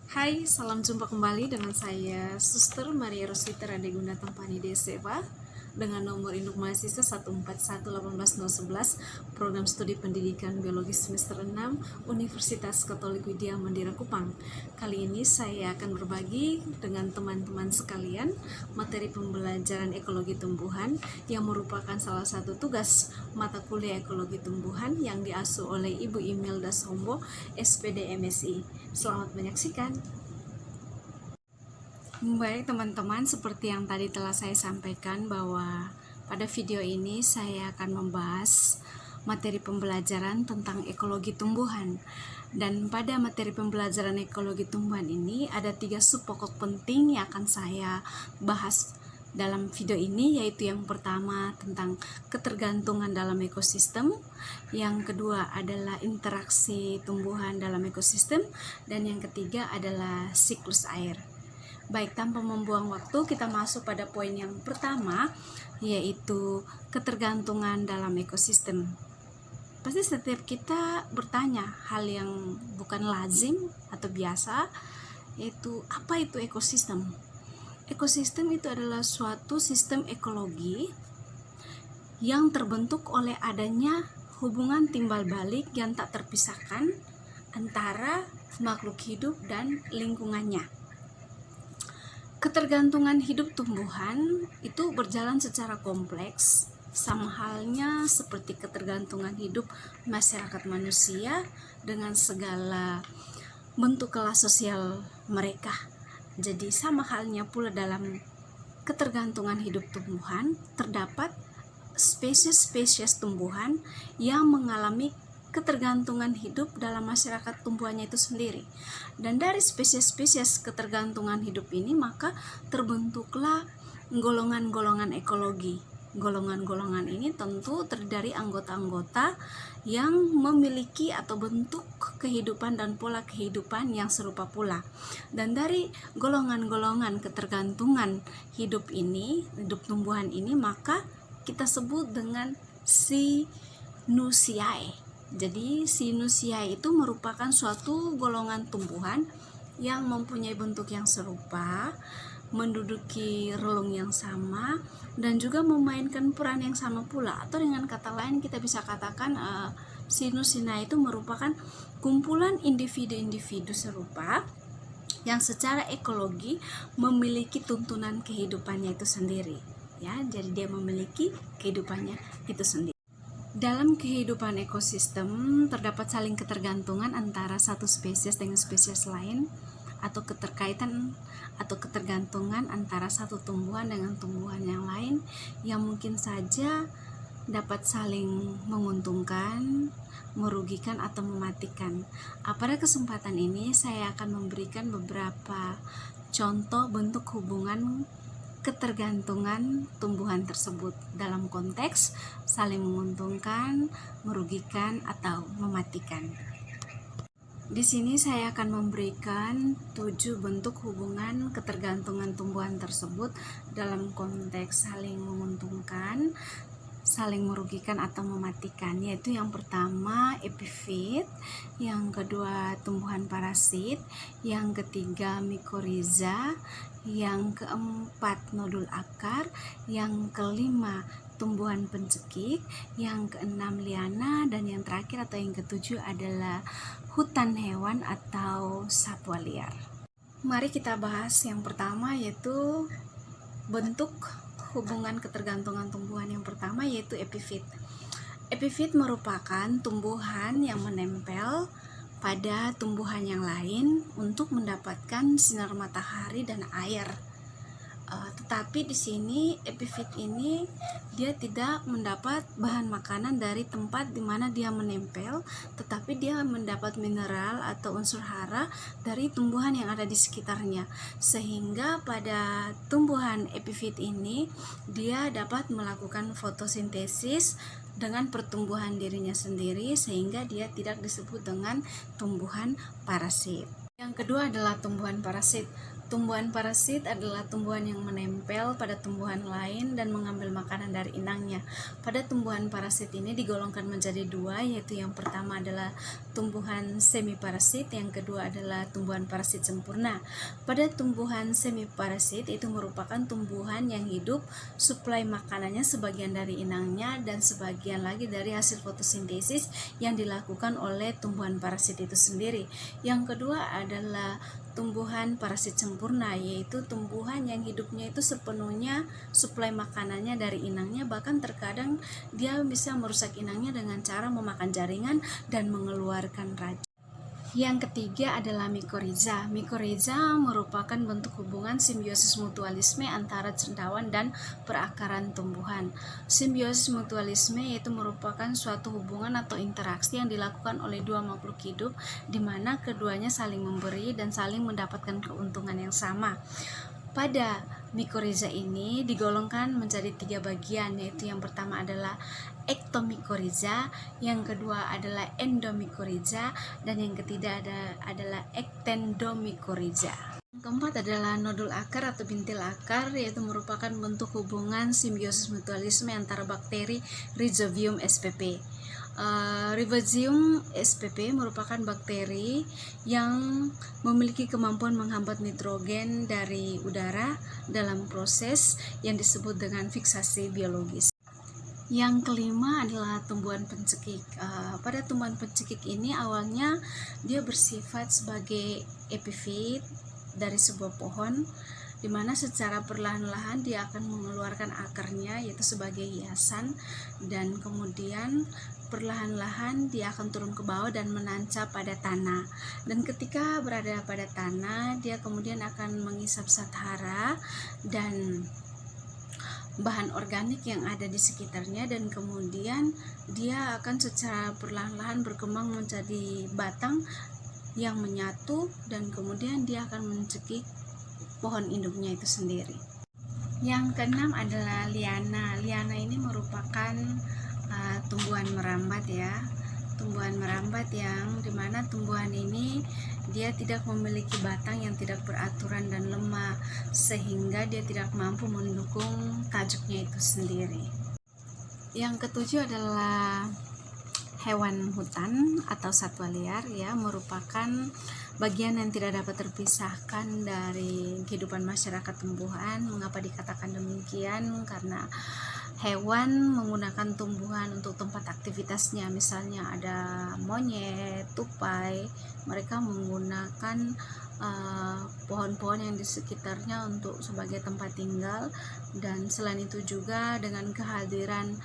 Hai, salam jumpa kembali dengan saya Suster Maria Rosita Radeguna Tampani Deseva dengan nomor induk mahasiswa 141181011 Program Studi Pendidikan Biologi semester 6 Universitas Katolik Widya Mandira Kupang. Kali ini saya akan berbagi dengan teman-teman sekalian materi pembelajaran ekologi tumbuhan yang merupakan salah satu tugas mata kuliah ekologi tumbuhan yang diasuh oleh Ibu Imelda Sombo, SPD MSI. Selamat menyaksikan. Baik teman-teman, seperti yang tadi telah saya sampaikan bahwa pada video ini saya akan membahas materi pembelajaran tentang ekologi tumbuhan. Dan pada materi pembelajaran ekologi tumbuhan ini ada 3 sub pokok penting yang akan saya bahas dalam video ini, yaitu yang pertama tentang ketergantungan dalam ekosistem, yang kedua adalah interaksi tumbuhan dalam ekosistem, dan yang ketiga adalah siklus air. Baik, tanpa membuang waktu, kita masuk pada poin yang pertama, yaitu ketergantungan dalam ekosistem. Pasti setiap kita bertanya hal yang bukan lazim atau biasa, yaitu apa itu ekosistem? Ekosistem itu adalah suatu sistem ekologi yang terbentuk oleh adanya hubungan timbal balik yang tak terpisahkan antara makhluk hidup dan lingkungannya. Ketergantungan hidup tumbuhan itu berjalan secara kompleks, sama halnya seperti ketergantungan hidup masyarakat manusia dengan segala bentuk kelas sosial mereka. Jadi sama halnya pula dalam ketergantungan hidup tumbuhan, terdapat spesies-spesies tumbuhan yang mengalami ketergantungan hidup dalam masyarakat tumbuhannya itu sendiri. Dan dari spesies-spesies ketergantungan hidup ini maka terbentuklah golongan-golongan ekologi. Golongan-golongan ini tentu terdiri dari anggota-anggota yang memiliki atau bentuk kehidupan dan pola kehidupan yang serupa pula. Dan dari golongan-golongan ketergantungan hidup ini, hidup tumbuhan ini, maka kita sebut dengan Sinusiae. Jadi Sinusiae itu merupakan suatu golongan tumbuhan yang mempunyai bentuk yang serupa, menduduki relung yang sama, dan juga memainkan peran yang sama pula. Atau dengan kata lain kita bisa katakan Sinusiae itu merupakan kumpulan individu-individu serupa yang secara ekologi memiliki tuntunan kehidupannya itu sendiri. Ya, jadi dia memiliki kehidupannya itu sendiri. Dalam kehidupan ekosistem terdapat saling ketergantungan antara satu spesies dengan spesies lain, atau keterkaitan atau ketergantungan antara satu tumbuhan dengan tumbuhan yang lain yang mungkin saja dapat saling menguntungkan, merugikan atau mematikan. Pada kesempatan ini saya akan memberikan beberapa contoh bentuk hubungan ketergantungan tumbuhan tersebut dalam konteks saling menguntungkan, merugikan, atau mematikan. Di sini saya akan memberikan 7 bentuk hubungan ketergantungan tumbuhan tersebut dalam konteks saling menguntungkan, saling merugikan atau mematikan, yaitu yang pertama epifit, yang kedua tumbuhan parasit, yang ketiga mikoriza, yang keempat nodul akar, yang kelima tumbuhan pencekik, yang keenam liana, dan yang terakhir atau yang ketujuh adalah hutan hewan atau satwa liar. Mari kita bahas yang pertama, yaitu bentuk hubungan ketergantungan tumbuhan yang pertama, yaitu epifit. Epifit merupakan tumbuhan yang menempel pada tumbuhan yang lain untuk mendapatkan sinar matahari dan air. Tetapi di sini epifit ini dia tidak mendapat bahan makanan dari tempat di mana dia menempel, tetapi dia mendapat mineral atau unsur hara dari tumbuhan yang ada di sekitarnya. Sehingga pada tumbuhan epifit ini dia dapat melakukan fotosintesis dengan pertumbuhan dirinya sendiri, sehingga dia tidak disebut dengan tumbuhan parasit. Yang kedua adalah tumbuhan parasit. Tumbuhan parasit adalah tumbuhan yang menempel pada tumbuhan lain dan mengambil makanan dari inangnya. Pada tumbuhan parasit ini digolongkan menjadi dua, yaitu yang pertama adalah tumbuhan semi parasit, yang kedua adalah tumbuhan parasit sempurna. Pada tumbuhan semi parasit itu merupakan tumbuhan yang hidup, suplai makanannya sebagian dari inangnya dan sebagian lagi dari hasil fotosintesis yang dilakukan oleh tumbuhan parasit itu sendiri. Yang kedua adalah tumbuhan parasit sempurna, yaitu tumbuhan yang hidupnya itu sepenuhnya suplai makanannya dari inangnya, bahkan terkadang dia bisa merusak inangnya dengan cara memakan jaringan dan mengeluarkan racun. Yang ketiga adalah mikoriza. Mikoriza merupakan bentuk hubungan simbiosis mutualisme antara cendawan dan perakaran tumbuhan. Simbiosis mutualisme yaitu merupakan suatu hubungan atau interaksi yang dilakukan oleh dua makhluk hidup di mana keduanya saling memberi dan saling mendapatkan keuntungan yang sama. Pada mikoriza ini digolongkan menjadi 3 bagian, yaitu yang pertama adalah ektomikoriza, yang kedua adalah endomikoriza, dan yang ketiga adalah ektendomikoriza. Yang keempat adalah nodul akar atau bintil akar, yaitu merupakan bentuk hubungan simbiosis mutualisme antara bakteri Rhizobium spp. Rhizobium spp merupakan bakteri yang memiliki kemampuan menghambat nitrogen dari udara dalam proses yang disebut dengan fiksasi biologis. Yang kelima adalah tumbuhan pencekik. Pada tumbuhan pencekik ini awalnya dia bersifat sebagai epifit dari sebuah pohon, di mana secara perlahan-lahan dia akan mengeluarkan akarnya yaitu sebagai hiasan, dan kemudian perlahan-lahan dia akan turun ke bawah dan menancap pada tanah. Dan ketika berada pada tanah, dia kemudian akan menghisap zat hara dan bahan organik yang ada di sekitarnya, dan kemudian dia akan secara perlahan-lahan berkembang menjadi batang yang menyatu, dan kemudian dia akan mencekik pohon induknya itu sendiri. Yang keenam adalah liana. Liana ini merupakan tumbuhan merambat ya, tumbuhan merambat yang dimana tumbuhan ini dia tidak memiliki batang yang tidak beraturan dan lemah, sehingga dia tidak mampu mendukung tajuknya itu sendiri. Yang ketujuh adalah hewan hutan atau satwa liar ya, merupakan bagian yang tidak dapat terpisahkan dari kehidupan masyarakat tumbuhan. Mengapa dikatakan demikian? Karena hewan menggunakan tumbuhan untuk tempat aktivitasnya. Misalnya ada monyet, tupai, mereka menggunakan pohon-pohon yang di sekitarnya untuk sebagai tempat tinggal. Dan selain itu juga dengan kehadiran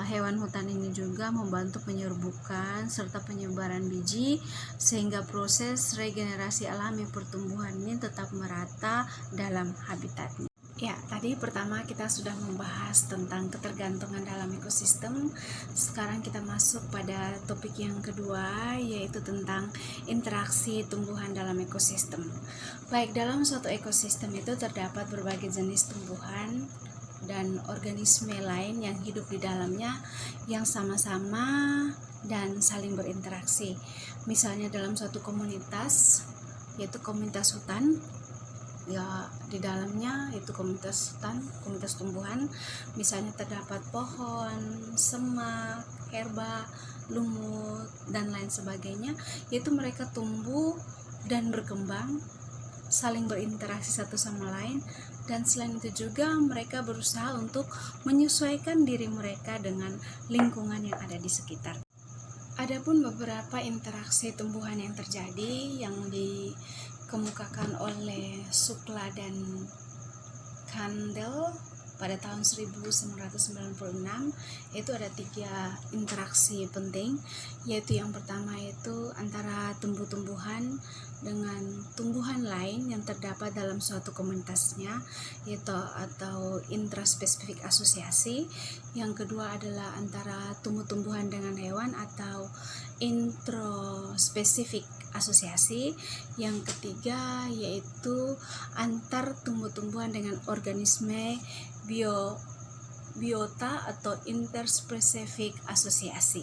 hewan hutan ini juga membantu penyerbukan serta penyebaran biji, sehingga proses regenerasi alami pertumbuhan ini tetap merata dalam habitatnya. Ya, tadi pertama kita sudah membahas tentang ketergantungan dalam ekosistem. Sekarang kita masuk pada topik yang kedua, yaitu tentang interaksi tumbuhan dalam ekosistem. Baik, dalam suatu ekosistem itu terdapat berbagai jenis tumbuhan dan organisme lain yang hidup di dalamnya yang sama-sama dan saling berinteraksi. Misalnya dalam suatu komunitas, yaitu komunitas hutan, ya di dalamnya itu komunitas hutan, komunitas tumbuhan, misalnya terdapat pohon, semak, herba, lumut, dan lain sebagainya, yaitu mereka tumbuh dan berkembang, saling berinteraksi satu sama lain, dan selain itu juga mereka berusaha untuk menyesuaikan diri mereka dengan lingkungan yang ada di sekitar. Adapun beberapa interaksi tumbuhan yang terjadi yang dikemukakan oleh Shukla dan Kandel pada tahun 1996, yaitu ada 3 interaksi penting, yaitu yang pertama yaitu antara tumbuh-tumbuhan dengan tumbuhan lain yang terdapat dalam suatu komunitasnya, yaitu atau intraspesifik asosiasi. Yang kedua adalah antara tumbuh-tumbuhan dengan hewan atau introspesifik asosiasi. Yang ketiga yaitu antar tumbuh-tumbuhan dengan organisme biota atau interspesifik asosiasi.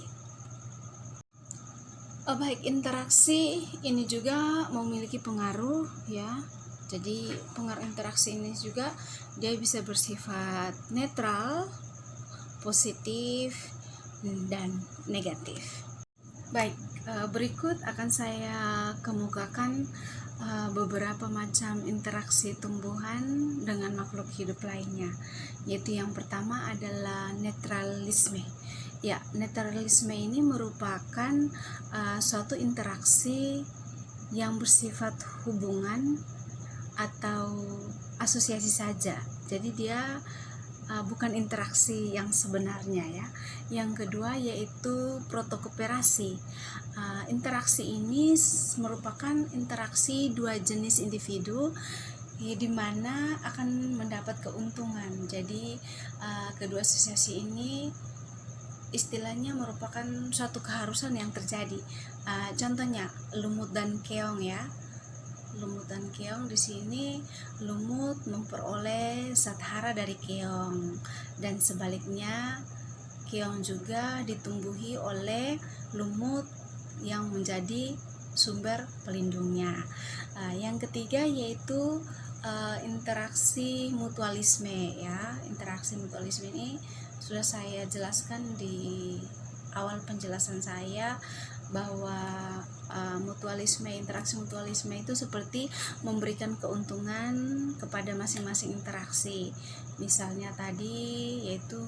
Baik, interaksi ini juga memiliki pengaruh ya. Jadi pengaruh interaksi ini juga dia bisa bersifat netral, positif, dan negatif. Baik, berikut akan saya kemukakan beberapa macam interaksi tumbuhan dengan makhluk hidup lainnya, yaitu yang pertama adalah netralisme. Ya, netralisme ini merupakan suatu interaksi yang bersifat hubungan atau asosiasi saja. Jadi dia bukan interaksi yang sebenarnya ya. Yang kedua yaitu protokooperasi. Interaksi ini merupakan interaksi dua jenis individu di mana akan mendapat keuntungan. Jadi kedua asosiasi ini istilahnya merupakan suatu keharusan yang terjadi. Contohnya lumut dan keong ya. Lumut dan keong di sini, lumut memperoleh zat hara dari keong dan sebaliknya keong juga ditumbuhi oleh lumut yang menjadi sumber pelindungnya. Yang ketiga yaitu interaksi mutualisme ya. Interaksi mutualisme ini sudah saya jelaskan di awal penjelasan saya bahwa interaksi mutualisme itu seperti memberikan keuntungan kepada masing-masing interaksi. Misalnya tadi yaitu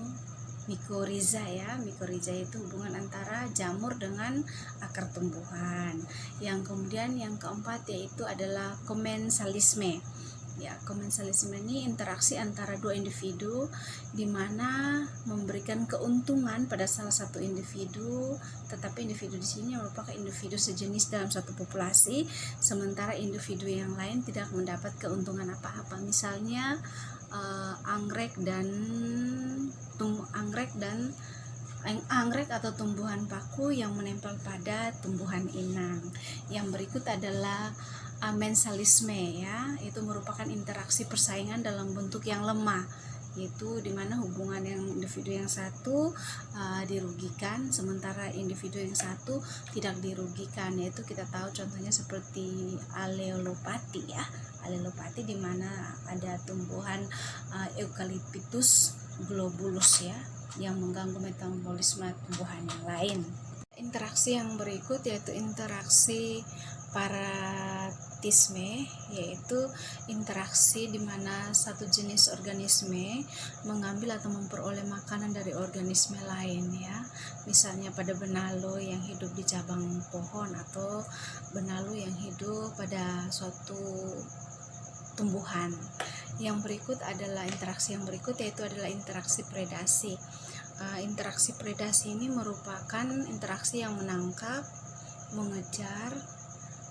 mikoriza ya. Mikoriza itu hubungan antara jamur dengan akar tumbuhan. Yang kemudian yang keempat yaitu adalah komensalisme. Ya, komensalisme ini interaksi antara dua individu di mana memberikan keuntungan pada salah satu individu, tetapi individu di sini merupakan individu sejenis dalam suatu populasi, sementara individu yang lain tidak mendapat keuntungan apa-apa. Misalnya anggrek atau tumbuhan paku yang menempel pada tumbuhan inang. Yang berikut adalah mensalisme ya, itu merupakan interaksi persaingan dalam bentuk yang lemah, yaitu dimana hubungan yang individu yang satu dirugikan sementara individu yang satu tidak dirugikan, yaitu kita tahu contohnya seperti alelopati ya. Alelopati dimana ada tumbuhan Eucalyptus globulus ya yang mengganggu metabolisme tumbuhan yang lain. Interaksi yang berikut yaitu interaksi paratisme, yaitu interaksi di mana satu jenis organisme mengambil atau memperoleh makanan dari organisme lain ya. Misalnya pada benalu yang hidup di cabang pohon atau benalu yang hidup pada suatu tumbuhan. Yang berikut adalah interaksi yang berikut yaitu adalah interaksi predasi. Interaksi predasi ini merupakan interaksi yang menangkap, mengejar,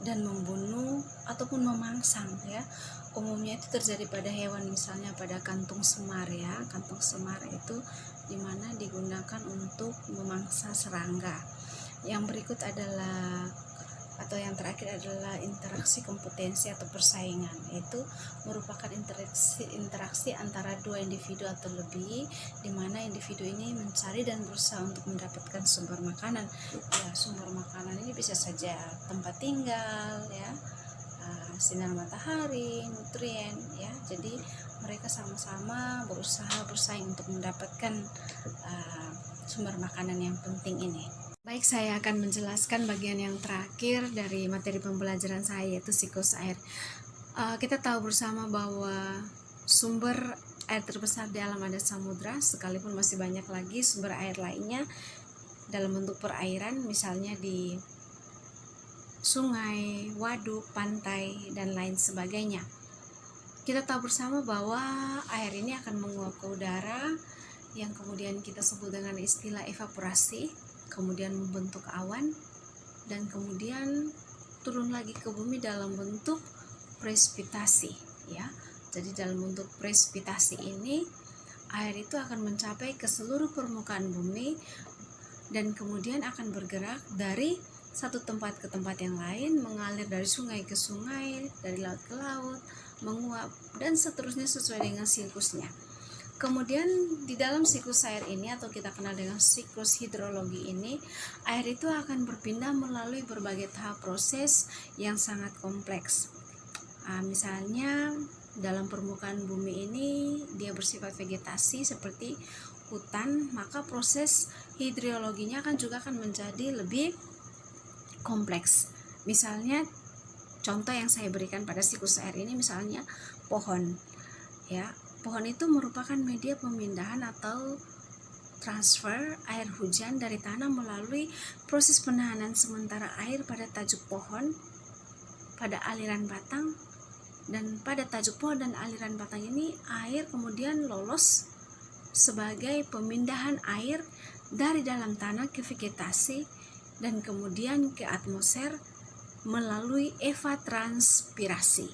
dan membunuh ataupun memangsang ya. Umumnya itu terjadi pada hewan, misalnya pada kantung semar ya. Kantung semar itu dimana digunakan untuk memangsa serangga. Yang berikut adalah atau yang terakhir adalah interaksi kompetensi atau persaingan, yaitu merupakan interaksi antara dua individu atau lebih, di mana individu ini mencari dan berusaha untuk mendapatkan sumber makanan. Ya, sumber makanan ini bisa saja tempat tinggal ya, sinar matahari, nutrien ya. Jadi mereka sama-sama berusaha bersaing untuk mendapatkan sumber makanan yang penting ini. Baik, saya akan menjelaskan bagian yang terakhir dari materi pembelajaran saya, yaitu siklus air. Kita tahu bersama bahwa sumber air terbesar di alam ada samudra, sekalipun masih banyak lagi sumber air lainnya dalam bentuk perairan, misalnya di sungai, waduk, pantai, dan lain sebagainya. Kita tahu bersama bahwa air ini akan menguap ke udara, yang kemudian kita sebut dengan istilah evaporasi, kemudian membentuk awan, dan kemudian turun lagi ke bumi dalam bentuk presipitasi ya. Jadi dalam bentuk presipitasi ini air itu akan mencapai ke seluruh permukaan bumi dan kemudian akan bergerak dari satu tempat ke tempat yang lain, mengalir dari sungai ke sungai, dari laut ke laut, menguap, dan seterusnya sesuai dengan siklusnya. Kemudian di dalam siklus air ini atau kita kenal dengan siklus hidrologi ini, air itu akan berpindah melalui berbagai tahap proses yang sangat kompleks. Misalnya dalam permukaan bumi ini dia bersifat vegetasi seperti hutan, maka proses hidrologinya juga akan menjadi lebih kompleks. Misalnya contoh yang saya berikan pada siklus air ini, misalnya pohon. Ya, pohon itu merupakan media pemindahan atau transfer air hujan dari tanah melalui proses penahanan sementara air pada tajuk pohon, pada aliran batang, dan pada tajuk pohon dan aliran batang ini air kemudian lolos sebagai pemindahan air dari dalam tanah ke vegetasi dan kemudian ke atmosfer melalui evapotranspirasi.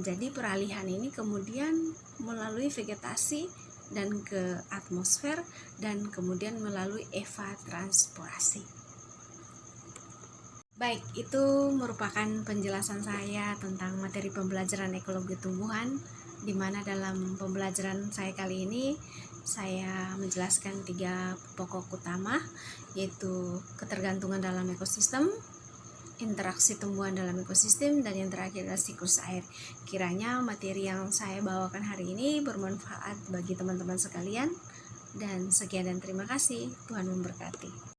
Jadi peralihan ini kemudian melalui vegetasi dan ke atmosfer dan kemudian melalui evapotranspirasi. Baik, itu merupakan penjelasan saya tentang materi pembelajaran ekologi tumbuhan, di mana dalam pembelajaran saya kali ini saya menjelaskan 3 pokok utama, yaitu ketergantungan dalam ekosistem, interaksi tumbuhan dalam ekosistem, dan yang terakhir adalah siklus air. Kiranya materi yang saya bawakan hari ini bermanfaat bagi teman-teman sekalian, dan sekian dan terima kasih. Tuhan memberkati.